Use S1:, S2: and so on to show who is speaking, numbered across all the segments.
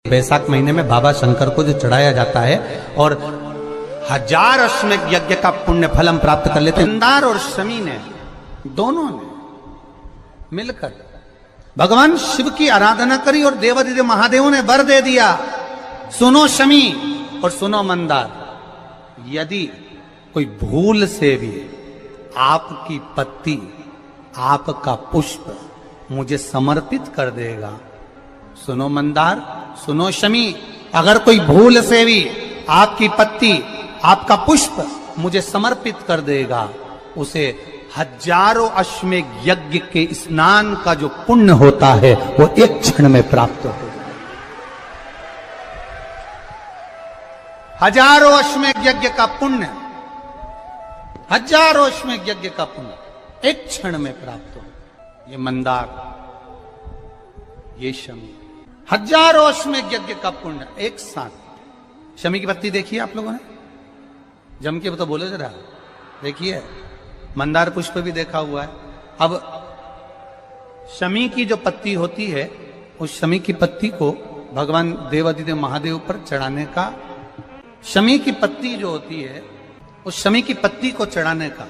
S1: बैसाख महीने में बाबा शंकर को जो चढ़ाया जाता है और 1000 अश्वमेध यज्ञ का पुण्य फल हम प्राप्त कर लेते हैं। मंदार और शमी ने दोनों ने मिलकर भगवान शिव की आराधना करी और देवादिदेव महादेवों ने वर दे दिया, सुनो शमी और सुनो मंदार, यदि कोई भूल से भी आपकी पत्ती आपका पुष्प मुझे समर्पित कर देगा, सुनो मंदार सुनो शमी, अगर कोई भूल से भी आपकी पत्ती आपका पुष्प मुझे समर्पित कर देगा, उसे 1000 अश्वमेध यज्ञ के स्नान का जो पुण्य होता है वो एक क्षण में प्राप्त हो जाए। 1000 अश्वमेध यज्ञ का पुण्य, 1000 अश्वमेध यज्ञ का पुण्य एक क्षण में प्राप्त हो। ये मंदार, ये शमी, 1000 अश्वमेध यज्ञ का पुण्य एक साथ। शमी की पत्ती देखिए आप लोगों ने, जम के तो बोले जरा, देखिए मंदार पुष्प भी देखा हुआ है। अब शमी की जो पत्ती होती है, उस शमी की पत्ती को भगवान देवादिदेव महादेव पर चढ़ाने का, शमी की पत्ती जो होती है उस शमी की पत्ती को चढ़ाने का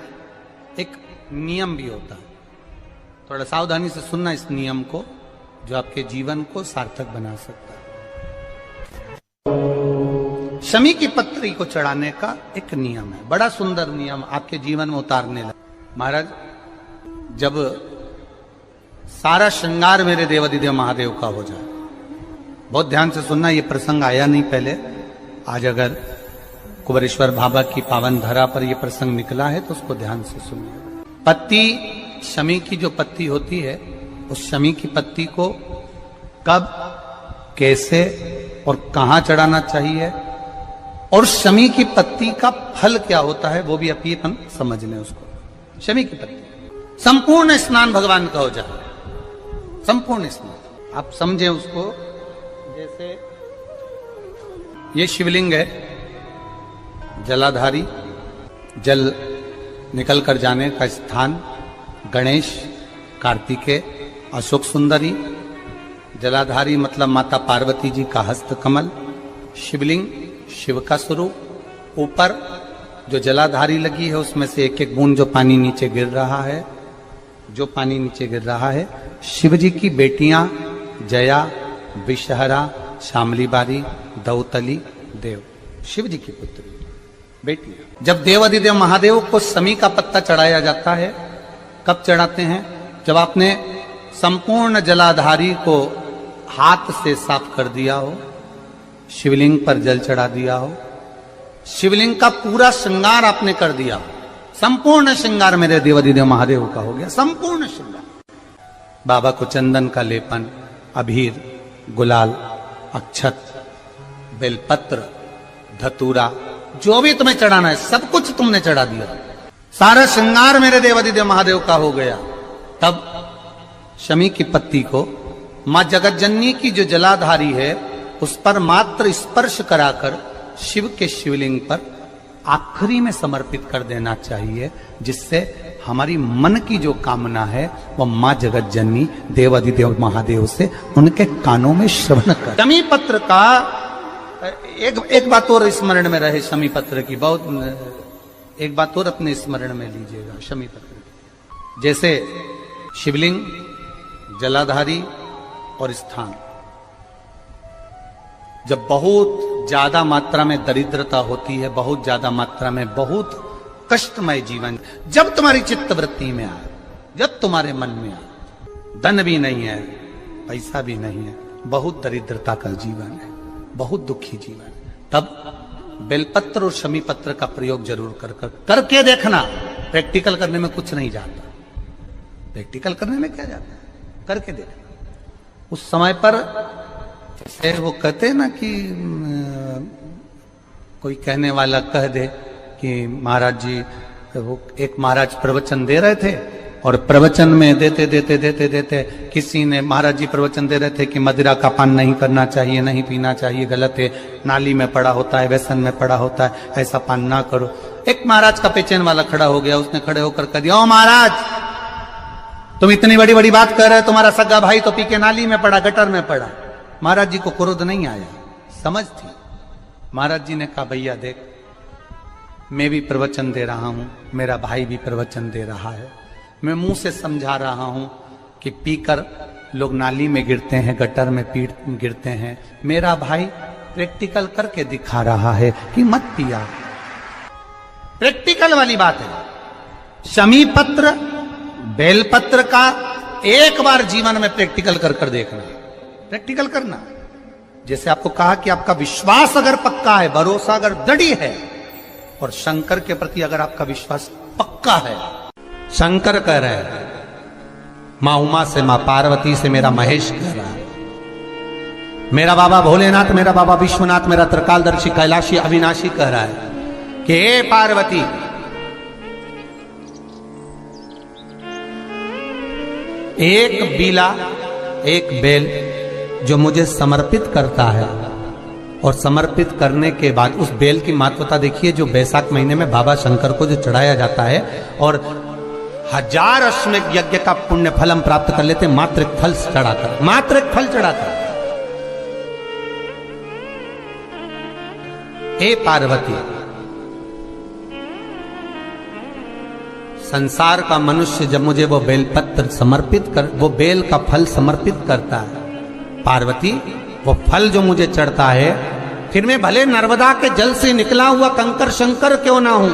S1: एक नियम भी होता है। थोड़ा सावधानी से सुनना इस नियम को, जो आपके जीवन को सार्थक बना सकता है। शमी की पत्री को चढ़ाने का एक नियम है, बड़ा सुंदर नियम, आपके जीवन में उतारने लगे। महाराज, जब सारा श्रृंगार मेरे देवादिदेव महादेव का हो जाए, बहुत ध्यान से सुनना, ये प्रसंग आया नहीं पहले, आज अगर कुबेरेश्वर बाबा की पावन धरा पर यह प्रसंग निकला है तो उसको ध्यान से सुनिए। पत्ती, शमी की जो पत्ती होती है, उस शमी की पत्ती को कब, कैसे और कहां चढ़ाना चाहिए, और शमी की पत्ती का फल क्या होता है वो भी अभी हम समझ लें उसको। शमी की पत्ती, संपूर्ण स्नान भगवान का हो जाए, संपूर्ण स्नान आप समझें उसको। जैसे ये शिवलिंग है, जलाधारी, जल निकल कर जाने का स्थान, गणेश, कार्तिकेय, अशोक सुंदरी, जलाधारी मतलब माता पार्वती जी का हस्त कमल, शिवलिंग शिव का स्वरूप, ऊपर जो जलाधारी लगी है उसमें से एक एक बूंद जो पानी नीचे गिर रहा है, जो पानी नीचे गिर रहा है, शिव जी की बेटियां जया, विषहरा, शामली बारी, दौतली, देव, शिव जी की पुत्री बेटियां। जब देवादिदेव महादेव को शमी का पत्ता चढ़ाया जाता है, कब चढ़ाते हैं, जब आपने संपूर्ण जलाधारी को हाथ से साफ कर दिया हो, शिवलिंग पर जल चढ़ा दिया हो, शिवलिंग का पूरा श्रृंगार आपने कर दिया हो, संपूर्ण श्रृंगार मेरे देवादिदेव महादेव का हो गया, संपूर्ण श्रृंगार। बाबा को चंदन का लेपन, अबीर, गुलाल, अक्षत, बेलपत्र, धतूरा, जो भी तुम्हें चढ़ाना है सब कुछ तुमने चढ़ा दिया, सारा श्रृंगार मेरे देवादिदेव महादेव का हो गया। तब शमी की पत्ती को मां जगत जननी की जो जलाधारी है उस पर मात्र स्पर्श कराकर शिव के शिवलिंग पर आखिरी में समर्पित कर देना चाहिए, जिससे हमारी मन की जो कामना है वो मां जगत जननी देवादिदेव महादेव से उनके कानों में श्रवण कर। शमी पत्र का एक बात और स्मरण में रहे, शमी पत्र की बहुत एक बात और अपने स्मरण में लीजिएगा। शमी पत्र की जैसे शिवलिंग, जलाधारी और स्थान, जब बहुत ज्यादा मात्रा में दरिद्रता होती है, बहुत ज्यादा मात्रा में बहुत कष्टमय जीवन, जब तुम्हारी चित्त वृत्ति में आए, जब तुम्हारे मन में आए, धन भी नहीं है, पैसा भी नहीं है, बहुत दरिद्रता का जीवन है, बहुत दुखी जीवन, तब बेलपत्र और शमी पत्र का प्रयोग जरूर करके देखना। प्रैक्टिकल करने में कुछ नहीं जाता, प्रैक्टिकल करने में क्या जाता है, करके देखना। उस समय पर जैसे वो कहते हैं ना कि कोई कहने वाला कह दे कि महाराज जी, वो एक महाराज प्रवचन दे रहे थे और प्रवचन में देते देते देते देते किसी ने, महाराज जी प्रवचन दे रहे थे कि मदिरा का पान नहीं करना चाहिए, नहीं पीना चाहिए, गलत है, नाली में पड़ा होता है, व्यसन में पड़ा होता है, ऐसा पान ना करो। एक महाराज का पेचेन वाला खड़ा हो गया, उसने खड़े होकर कह दिया, ओ महाराज तुम इतनी बड़ी बड़ी बात कर रहे हो, तुम्हारा सगा भाई तो पी के नाली में पड़ा, गटर में पड़ा। महाराज जी को क्रोध नहीं आया, समझ थी। महाराज जी ने कहा भैया देख, मैं भी प्रवचन दे रहा हूं, मेरा भाई भी प्रवचन दे रहा है, मैं मुंह से समझा रहा हूं कि पीकर लोग नाली में गिरते हैं, गटर में गिरते हैं। मेरा भाई प्रैक्टिकल करके दिखा रहा है कि मत पिया। प्रैक्टिकल वाली बात है। शमी पत्र, बेलपत्र का एक बार जीवन में प्रैक्टिकल कर देखना, प्रैक्टिकल करना। जैसे आपको कहा कि आपका विश्वास अगर पक्का है, भरोसा अगर दृढ़ है, और शंकर के प्रति अगर आपका विश्वास पक्का है, शंकर कह रहे हैं, मां उमा से, मां पार्वती से, मेरा महेश कह रहा है, मेरा बाबा भोलेनाथ, मेरा बाबा विश्वनाथ, मेरा त्रिकालदर्शी कैलाशी अविनाशी कह रहा है कि हे पार्वती, एक बीला, एक बेल जो मुझे समर्पित करता है, और समर्पित करने के बाद उस बेल की महत्वता देखिए, जो बैसाख महीने में बाबा शंकर को जो चढ़ाया जाता है, और 1000 अश्वमेध यज्ञ का पुण्य फल हम प्राप्त कर लेते, मात्र एक फल चढ़ाकर, मात्र एक फल चढ़ाकर। हे पार्वती, संसार का मनुष्य जब मुझे वो बेलपत्र समर्पित कर, वो बेल का फल समर्पित करता है, पार्वती वो फल जो मुझे चढ़ता है, फिर मैं भले नर्मदा के जल से निकला हुआ कंकर शंकर क्यों ना हूं,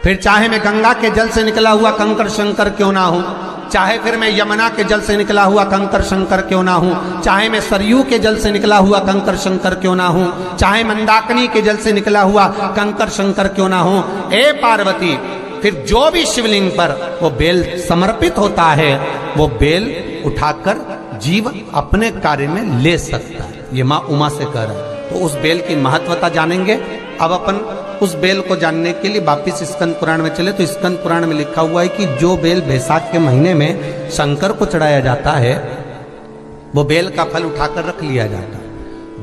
S1: फिर चाहे मैं गंगा के जल से निकला हुआ कंकर शंकर क्यों ना हूं, चाहे फिर मैं यमुना के जल से निकला हुआ कंकर शंकर क्यों ना हूं, चाहे मैं सरयू के जल से निकला हुआ कंकर शंकर क्यों ना हूं, चाहे मंदाकिनी के जल से निकला हुआ कंकर शंकर क्यों ना हूं, ए पार्वती, फिर जो भी शिवलिंग पर वो बेल समर्पित होता है, वो बेल उठाकर जीव अपने कार्य में ले सकता है। ये मां उमा से कह रहा है। तो उस बेल की महत्वता जानेंगे। अब अपन उस बेल को जानने के लिए वापिस स्कंद पुराण में चले, तो स्कंद पुराण में लिखा हुआ है कि जो बेल बैसाख के महीने में शंकर को चढ़ाया जाता है, वो बेल का फल उठाकर रख लिया जाता है।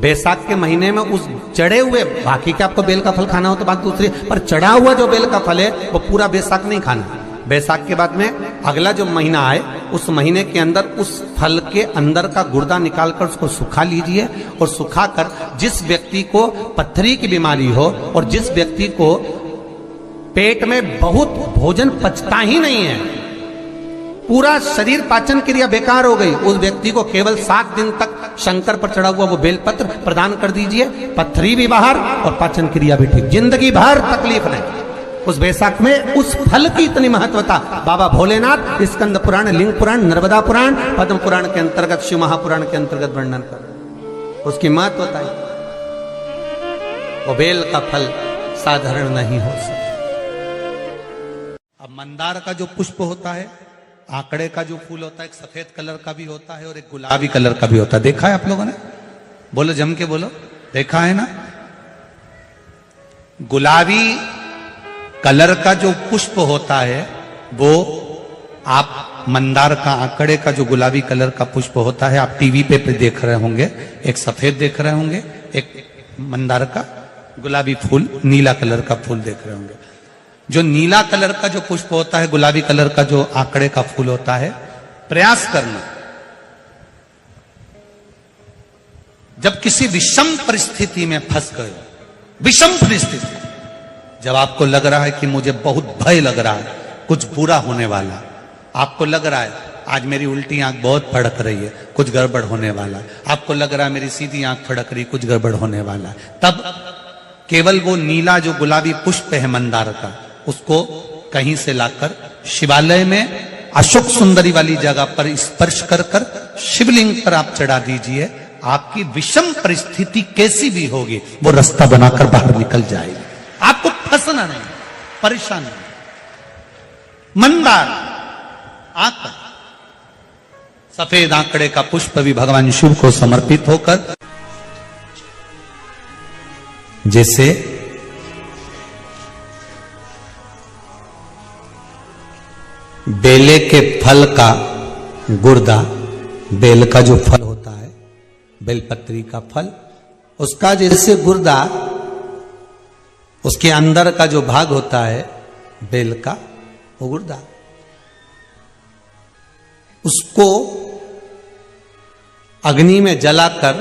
S1: बैसाख के महीने में उस चढ़े हुए, बाकी के आपको बेल का फल खाना हो तो बात दूसरी, पर चढ़ा हुआ जो बेल का फल है वो पूरा बैसाख नहीं खाना। बैसाख के बाद में अगला जो महीना आए, उस महीने के अंदर उस फल के अंदर का गुर्दा निकालकर उसको सुखा लीजिए, और सुखाकर जिस व्यक्ति को पथरी की बीमारी हो, और जिस व्यक्ति को पेट में बहुत भोजन पचता ही नहीं है, पूरा शरीर पाचन क्रिया बेकार हो गई, उस व्यक्ति को केवल 7 दिन तक शंकर पर चढ़ा हुआ वो बेलपत्र प्रदान कर दीजिए, पथरी भी बाहर और पाचन क्रिया भी ठीक, जिंदगी भर तकलीफ नहीं। उस बैसाख में उस फल की इतनी महत्वता बाबा भोलेनाथ स्कंद पुराण, लिंग पुराण, नर्मदा पुराण, पद्म पुराण के अंतर्गत, शिव महापुराण के अंतर्गत वर्णन कर, उसकी महत्वता है। वो बेल का फल साधारण नहीं हो सकता। अब मंदार का जो पुष्प होता है, आंकड़े का जो फूल होता है, एक सफेद कलर का भी होता है और एक गुलाबी कलर का भी होता है। देखा है आप लोगों ने? बोलो, जम के बोलो, देखा है ना? गुलाबी कलर का जो पुष्प होता है वो आप मंदार का, आंकड़े का जो गुलाबी कलर का पुष्प होता है, आप टीवी पे देख रहे होंगे, एक सफेद देख रहे होंगे, एक मंदार का गुलाबी फूल, नीला कलर का फूल देख रहे होंगे। जो नीला कलर का जो पुष्प होता है, गुलाबी कलर का जो आंकड़े का फूल होता है, प्रयास करना, जब किसी विषम परिस्थिति में फंस गए, विषम परिस्थिति, जब आपको लग रहा है कि मुझे बहुत भय लग रहा है, कुछ बुरा होने वाला, आपको लग रहा है आज मेरी उल्टी आंख बहुत फड़क रही है, कुछ गड़बड़ होने वाला है, आपको लग रहा है मेरी सीधी आंख फड़क रही, कुछ गड़बड़ होने वाला है, तब केवल वो नीला जो गुलाबी पुष्प है मंदार का, उसको कहीं से लाकर शिवालय में अशोक सुंदरी वाली जगह पर स्पर्श कर कर शिवलिंग पर आप चढ़ा दीजिए। आपकी विषम परिस्थिति कैसी भी होगी, वो रास्ता बनाकर बाहर निकल जाएगी, आपको फंसना नहीं, परेशान नहीं। मंदार आंकड़ा, सफेद आंकड़े का पुष्प भी भगवान शिव को समर्पित होकर, जैसे बेले के फल का गुर्दा, बेल का जो फल होता है, बेलपत्री का फल, उसका जैसे गुर्दा, उसके अंदर का जो भाग होता है बेल का, वो गुर्दा, उसको अग्नि में जलाकर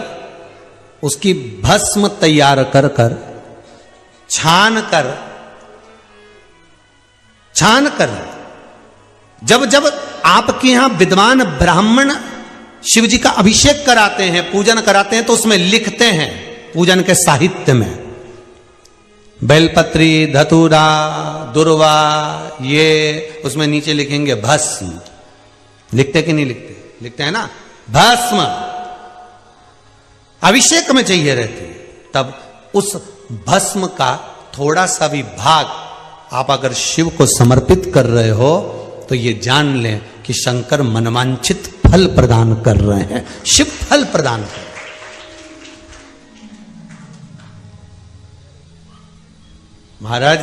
S1: उसकी भस्म तैयार कर कर छान कर जब जब आपके यहां विद्वान ब्राह्मण शिव जी का अभिषेक कराते हैं, पूजन कराते हैं, तो उसमें लिखते हैं पूजन के साहित्य में बेलपत्री, धतूरा, दुर्वा, ये उसमें नीचे लिखेंगे भस्म। लिखते कि नहीं लिखते? लिखते हैं ना, भस्म अभिषेक में चाहिए रहती है। तब उस भस्म का थोड़ा सा भी भाग आप अगर शिव को समर्पित कर रहे हो तो ये जान लें कि शंकर मनवांछित फल प्रदान कर रहे हैं, शिव फल प्रदान कर रहे हैं। महाराज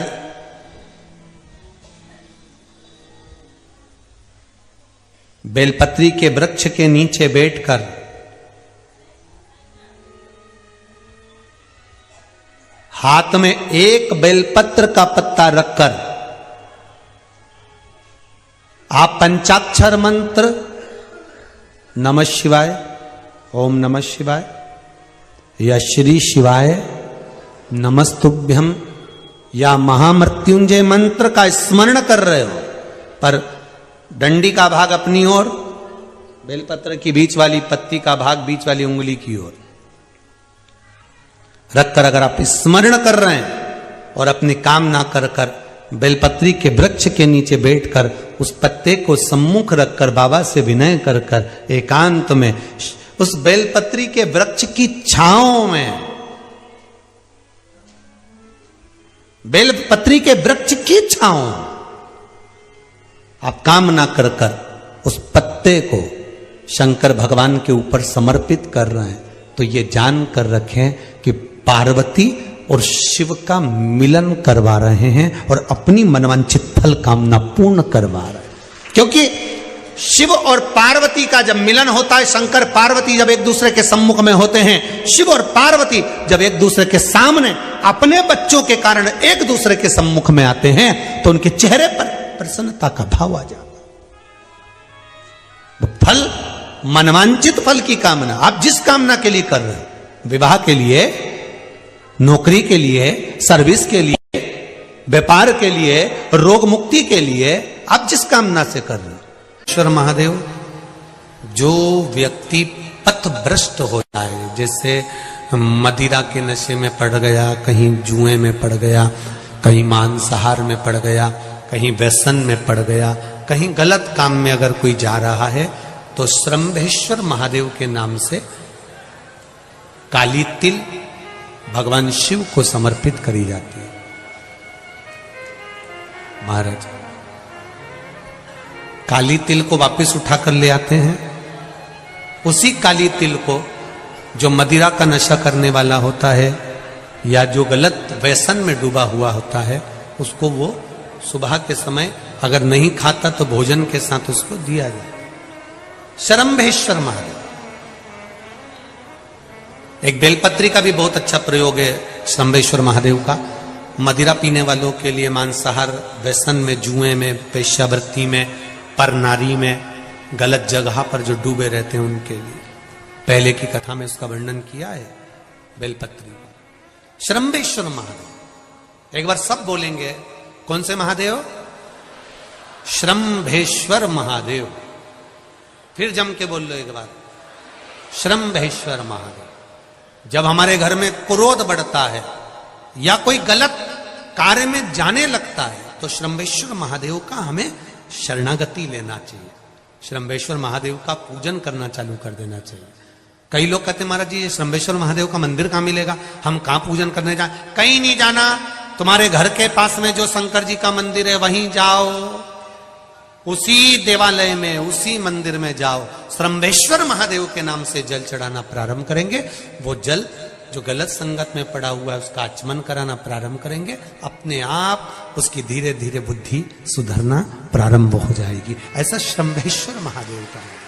S1: बेलपत्री के वृक्ष के नीचे बैठकर हाथ में एक बेलपत्र का पत्ता रखकर आप पंचाक्षर मंत्र नमः शिवाय, ओम नमः शिवाय या श्री शिवाय नमस्तुभ्यम या महामृत्युंजय मंत्र का स्मरण कर रहे हो, पर डंडी का भाग अपनी ओर, बेलपत्र की बीच वाली पत्ती का भाग बीच वाली उंगली की ओर रखकर अगर आप स्मरण कर रहे हैं और अपनी कामना कर कर बेलपत्री के वृक्ष के नीचे बैठकर उस पत्ते को सम्मुख रखकर बाबा से विनय कर कर एकांत में उस बेलपत्री के वृक्ष की छांव में, बेलपत्री के वृक्ष की छांव आप कामना कर कर उस पत्ते को शंकर भगवान के ऊपर समर्पित कर रहे हैं, तो ये जान कर रखें कि पार्वती और शिव का मिलन करवा रहे हैं और अपनी मनवांछित फल कामना पूर्ण करवा रहे हैं। क्योंकि शिव और पार्वती का जब मिलन होता है, शंकर पार्वती जब एक दूसरे के सम्मुख में होते हैं, शिव और पार्वती जब एक दूसरे के सामने अपने बच्चों के कारण एक दूसरे के सम्मुख में आते हैं, तो उनके चेहरे पर प्रसन्नता का भाव आ जाता। फल, मनवांचित फल की कामना आप जिस कामना के लिए कर रहे हैं, विवाह के लिए, नौकरी के लिए, सर्विस के लिए, व्यापार के लिए, रोग मुक्ति के लिए, आप जिस कामना से कर रहे हैं, ईश्वर महादेव जो व्यक्ति पथभ्रष्ट हो जाए, जैसे मदिरा के नशे में पड़ गया, कहीं जुए में पड़ गया, कहीं मांसाहार में पड़ गया, कहीं व्यसन में पड़ गया, कहीं गलत काम में अगर कोई जा रहा है, तो श्रंभेश्वर महादेव के नाम से काली तिल भगवान शिव को समर्पित करी जाती है। महाराज काली तिल को वापस उठाकर ले आते हैं, उसी काली तिल को जो मदिरा का नशा करने वाला होता है या जो गलत व्यसन में डूबा हुआ होता है, उसको वो सुबह के समय अगर नहीं खाता तो भोजन के साथ उसको दिया जाए। श्रंभेश्वर महादेव, एक बेलपत्री का भी बहुत अच्छा प्रयोग है श्रंभेश्वर महादेव का, मदिरा पीने वालों के लिए, मांसाहार, व्यसन में, जुए में, पेशावृत्ति में, पर नारी में, गलत जगह पर जो डूबे रहते हैं उनके लिए। पहले की कथा में उसका वर्णन किया है बेलपत्री का। श्रंभेश्वर महादेव, एक बार सब बोलेंगे, कौन से महादेव? श्रंभेश्वर महादेव। फिर जम के बोल लो एक बार, श्रंभेश्वर महादेव। जब हमारे घर में क्रोध बढ़ता है या कोई गलत कार्य में जाने लगता है, तो श्रंभेश्वर महादेव का हमें शरणागति लेना चाहिए, श्रंभेश्वर महादेव का पूजन करना चालू कर देना चाहिए। कई लोग कहते महाराज जी श्रंभेश्वर महादेव का मंदिर कहाँ मिलेगा, हम कहाँ पूजन करने जाए? कहीं नहीं जाना, तुम्हारे घर के पास में जो शंकर जी का मंदिर है वहीं जाओ, उसी देवालय में, उसी मंदिर में जाओ, श्रंभेश्वर महादेव के नाम से जल चढ़ाना प्रारंभ करेंगे। वो जल जो गलत संगत में पड़ा हुआ है उसका आचमन कराना प्रारंभ करेंगे, अपने आप उसकी धीरे धीरे बुद्धि सुधरना प्रारंभ हो जाएगी। ऐसा श्रंभेश्वर महादेव का है।